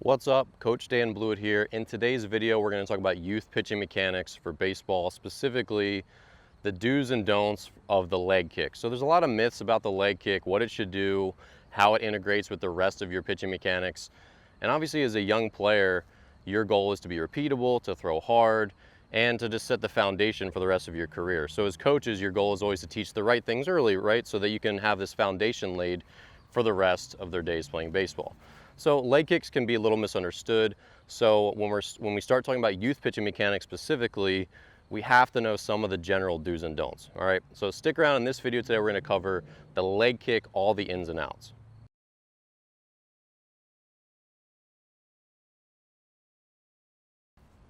What's up? Coach Dan Blewett here. In today's video, we're going to talk about youth pitching mechanics for baseball, specifically the do's and don'ts of the leg kick. So there's a lot of myths about the leg kick, what it should do, how it integrates with the rest of your pitching mechanics. And obviously as a young player, your goal is to be repeatable, to throw hard, and to just set the foundation for the rest of your career. So as coaches, your goal is always to teach the right things early, right? So that you can have this foundation laid for the rest of their days playing baseball. So leg kicks can be a little misunderstood. So when we start talking about youth pitching mechanics specifically, we have to know some of the general do's and don'ts. All right, so stick around. In this video today, we're going to cover the leg kick, all the ins and outs.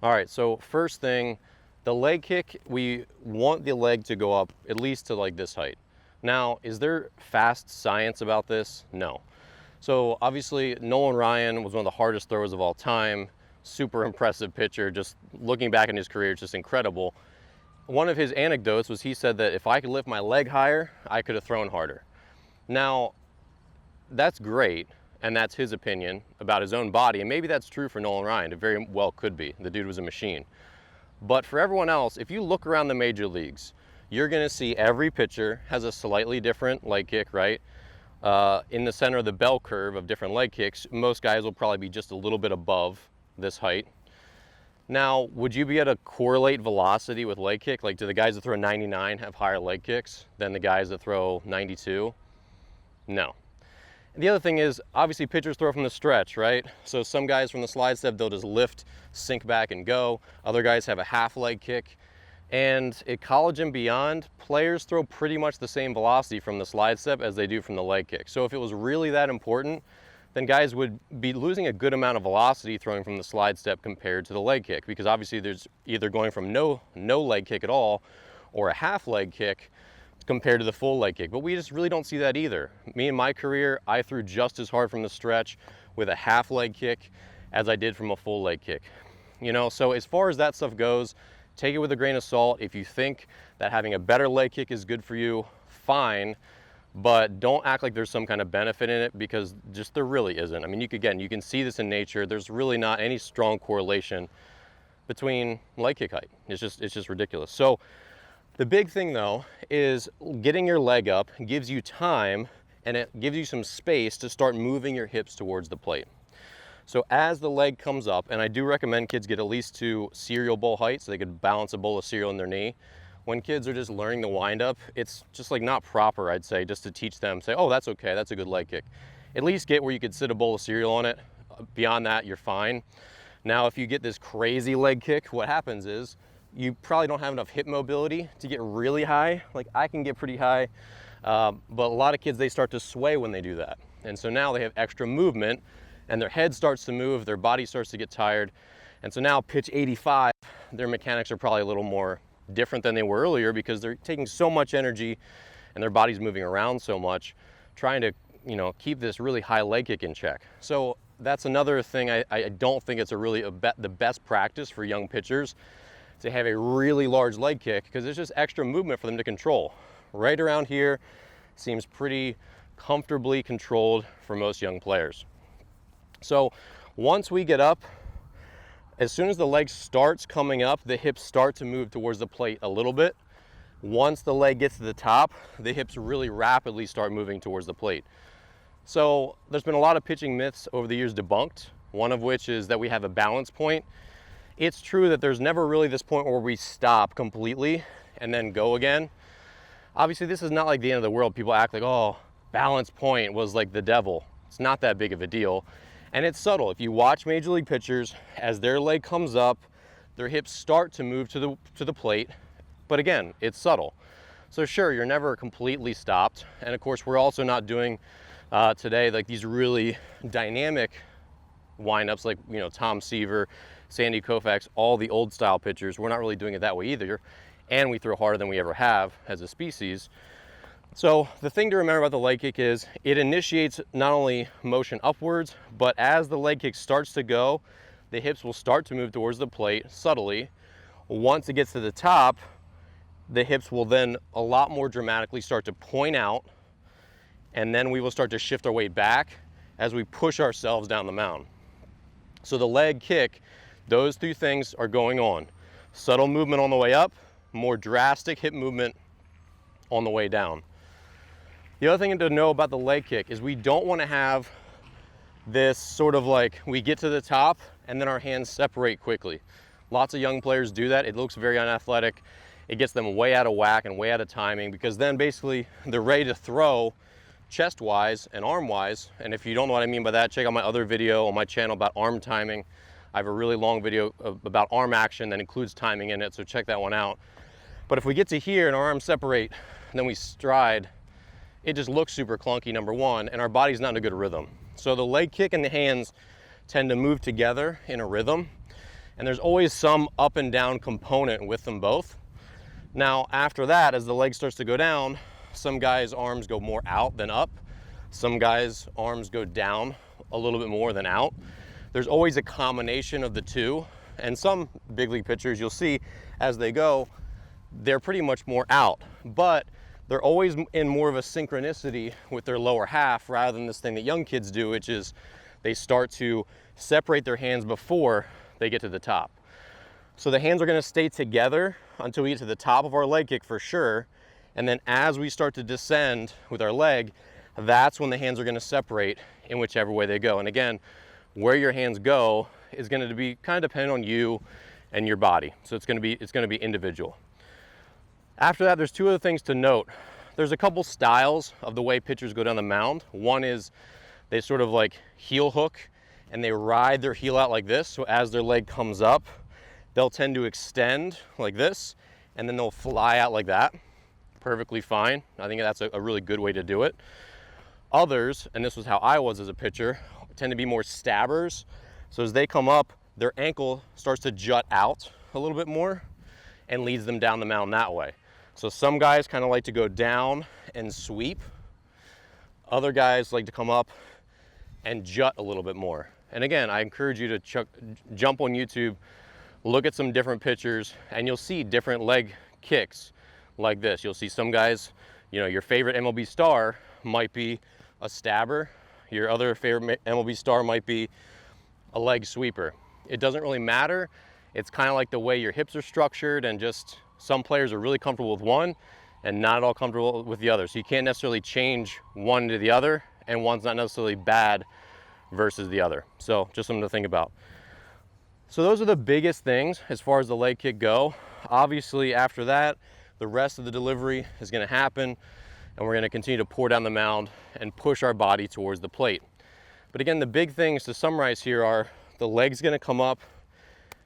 All right, so first thing, the leg kick, we want the leg to go up at least to like this height. Now, is there fast science about this? No. So obviously Nolan Ryan was one of the hardest throwers of all time, super impressive pitcher, just looking back in his career, it's just incredible. One of his anecdotes was he said that if I could lift my leg higher, I could have thrown harder. Now, that's great, and that's his opinion about his own body, and maybe that's true for Nolan Ryan. It very well could be. The dude was a machine. But for everyone else, if you look around the major leagues, you're gonna see every pitcher has a slightly different leg kick, right? In the center of the bell curve of different leg kicks, most guys will probably be just a little bit above this height. Now, would you be able to correlate velocity with leg kick? Like, do the guys that throw 99 have higher leg kicks than the guys that throw 92? No. And the other thing is, obviously pitchers throw from the stretch, right? So some guys from the slide step, they'll just lift, sink back and go. Other guys have a half leg kick. And at college and beyond, players throw pretty much the same velocity from the slide step as they do from the leg kick. So if it was really that important, then guys would be losing a good amount of velocity throwing from the slide step compared to the leg kick, because obviously there's either going from no leg kick at all or a half leg kick compared to the full leg kick. But we just really don't see that either. Me in my career, I threw just as hard from the stretch with a half leg kick as I did from a full leg kick. You know, so as far as that stuff goes, take it with a grain of salt. If you think that having a better leg kick is good for you, fine, but don't act like there's some kind of benefit in it, because just there really isn't. I mean, you can see this in nature. There's really not any strong correlation between leg kick height. It's just ridiculous. So the big thing though is getting your leg up gives you time, and it gives you some space to start moving your hips towards the plate. So as the leg comes up, and I do recommend kids get at least to cereal bowl height so they could balance a bowl of cereal in their knee. When kids are just learning the windup, it's just like not proper, I'd say, just to teach them, say, oh, that's okay, that's a good leg kick. At least get where you could sit a bowl of cereal on it. Beyond that, you're fine. Now, if you get this crazy leg kick, what happens is you probably don't have enough hip mobility to get really high. Like I can get pretty high, but a lot of kids, they start to sway when they do that. And so now they have extra movement, and their head starts to move, their body starts to get tired. And so now pitch 85, their mechanics are probably a little more different than they were earlier, because they're taking so much energy and their body's moving around so much, trying to, keep this really high leg kick in check. So that's another thing. I don't think it's the best practice for young pitchers to have a really large leg kick, because there's just extra movement for them to control. Right around here seems pretty comfortably controlled for most young players. So once we get up, as soon as the leg starts coming up, the hips start to move towards the plate a little bit. Once the leg gets to the top, the hips really rapidly start moving towards the plate. So there's been a lot of pitching myths over the years debunked, one of which is that we have a balance point. It's true that there's never really this point where we stop completely and then go again. Obviously, this is not like the end of the world. People act like, oh, balance point was like the devil. It's not that big of a deal. And it's subtle. If you watch major league pitchers, as their leg comes up, their hips start to move to the plate. But again, it's subtle. So sure, you're never completely stopped. And of course, we're also not doing today like these really dynamic windups like, Tom Seaver, Sandy Koufax, all the old style pitchers. We're not really doing it that way either. And we throw harder than we ever have as a species. So the thing to remember about the leg kick is it initiates not only motion upwards, but as the leg kick starts to go, the hips will start to move towards the plate subtly. Once it gets to the top, the hips will then a lot more dramatically start to point out, and then we will start to shift our weight back as we push ourselves down the mound. So the leg kick, those two things are going on. Subtle movement on the way up, more drastic hip movement on the way down. The other thing to know about the leg kick is we don't want to have this sort of like we get to the top and then our hands separate quickly. Lots of young players do that. It looks very unathletic. It gets them way out of whack and way out of timing, because then basically they're ready to throw chest-wise and arm-wise. And if you don't know what I mean by that, check out my other video on my channel about arm timing. I have a really long video about arm action that includes timing in it, so check that one out. But if we get to here and our arms separate and then we stride, it just looks super clunky, number one, and our body's not in a good rhythm. So the leg kick and the hands tend to move together in a rhythm, and there's always some up and down component with them both. Now, after that, as the leg starts to go down, some guys' arms go more out than up. Some guys' arms go down a little bit more than out. There's always a combination of the two. And some big league pitchers, you'll see as they go, they're pretty much more out. But they're always in more of a synchronicity with their lower half, rather than this thing that young kids do, which is they start to separate their hands before they get to the top. So the hands are going to stay together until we get to the top of our leg kick for sure. And then as we start to descend with our leg, that's when the hands are going to separate in whichever way they go. And again, where your hands go is going to be kind of dependent on you and your body. So it's going to be individual. After that, there's two other things to note. There's a couple styles of the way pitchers go down the mound. One is they sort of like heel hook and they ride their heel out like this. So as their leg comes up, they'll tend to extend like this, and then they'll fly out like that. Perfectly fine. I think that's a really good way to do it. Others, and this was how I was as a pitcher, tend to be more stabbers. So as they come up, their ankle starts to jut out a little bit more and leads them down the mound that way. So some guys kind of like to go down and sweep. Other guys like to come up and jut a little bit more. And again, I encourage you to jump on YouTube, look at some different pitchers, and you'll see different leg kicks like this. You'll see some guys, you know, your favorite MLB star might be a stabber. Your other favorite MLB star might be a leg sweeper. It doesn't really matter. It's kind of like the way your hips are structured, and just some players are really comfortable with one and not at all comfortable with the other. So you can't necessarily change one to the other, and one's not necessarily bad versus the other. So just something to think about. So those are the biggest things as far as the leg kick go. Obviously after that, the rest of the delivery is going to happen, and we're going to continue to pour down the mound and push our body towards the plate. But again, the big things to summarize here are the leg's going to come up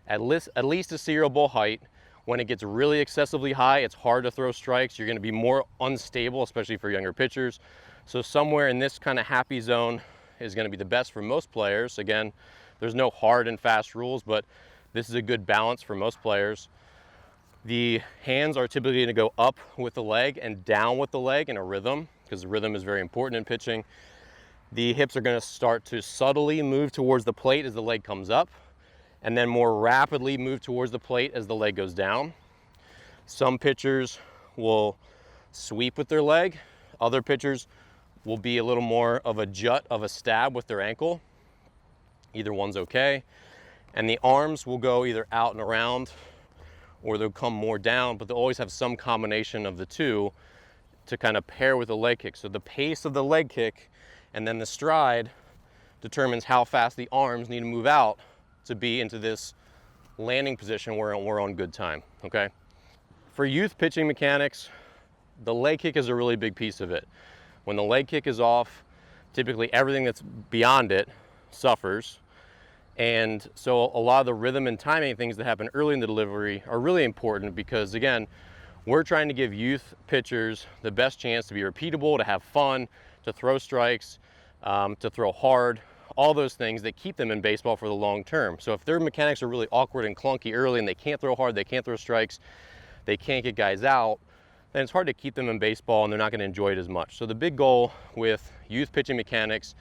at least a serial ball height. When it gets really excessively high, it's hard to throw strikes. You're going to be more unstable, especially for younger pitchers. So somewhere in this kind of happy zone is going to be the best for most players. Again, there's no hard and fast rules, but this is a good balance for most players. The hands are typically going to go up with the leg and down with the leg in a rhythm, because the rhythm is very important in pitching. The hips are going to start to subtly move towards the plate as the leg comes up, and then more rapidly move towards the plate as the leg goes down. Some pitchers will sweep with their leg. Other pitchers will be a little more of a jut, of a stab with their ankle. Either one's okay. And the arms will go either out and around, or they'll come more down, but they'll always have some combination of the two to kind of pair with the leg kick. So the pace of the leg kick and then the stride determines how fast the arms need to move out to be into this landing position where we're on good time, okay? For youth pitching mechanics, the leg kick is a really big piece of it. When the leg kick is off, typically everything that's beyond it suffers. And so a lot of the rhythm and timing things that happen early in the delivery are really important, because again, we're trying to give youth pitchers the best chance to be repeatable, to have fun, to throw strikes, to throw hard, all those things that keep them in baseball for the long term. So if their mechanics are really awkward and clunky early and they can't throw hard, they can't throw strikes, they can't get guys out, then it's hard to keep them in baseball and they're not going to enjoy it as much. So the big goal with youth pitching mechanics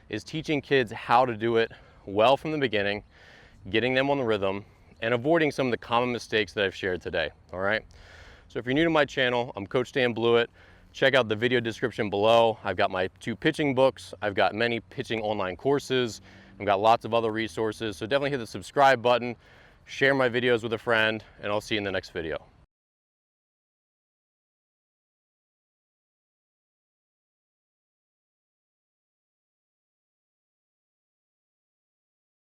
is teaching kids how to do it well from the beginning, getting them on the rhythm, and avoiding some of the common mistakes that I've shared today, all right? So if you're new to my channel, I'm Coach Dan Blewett. Check out the video description below. I've got my 2 pitching books. I've got many pitching online courses, I've got lots of other resources, so definitely hit the subscribe button, share my videos with a friend, and I'll see you in the next video.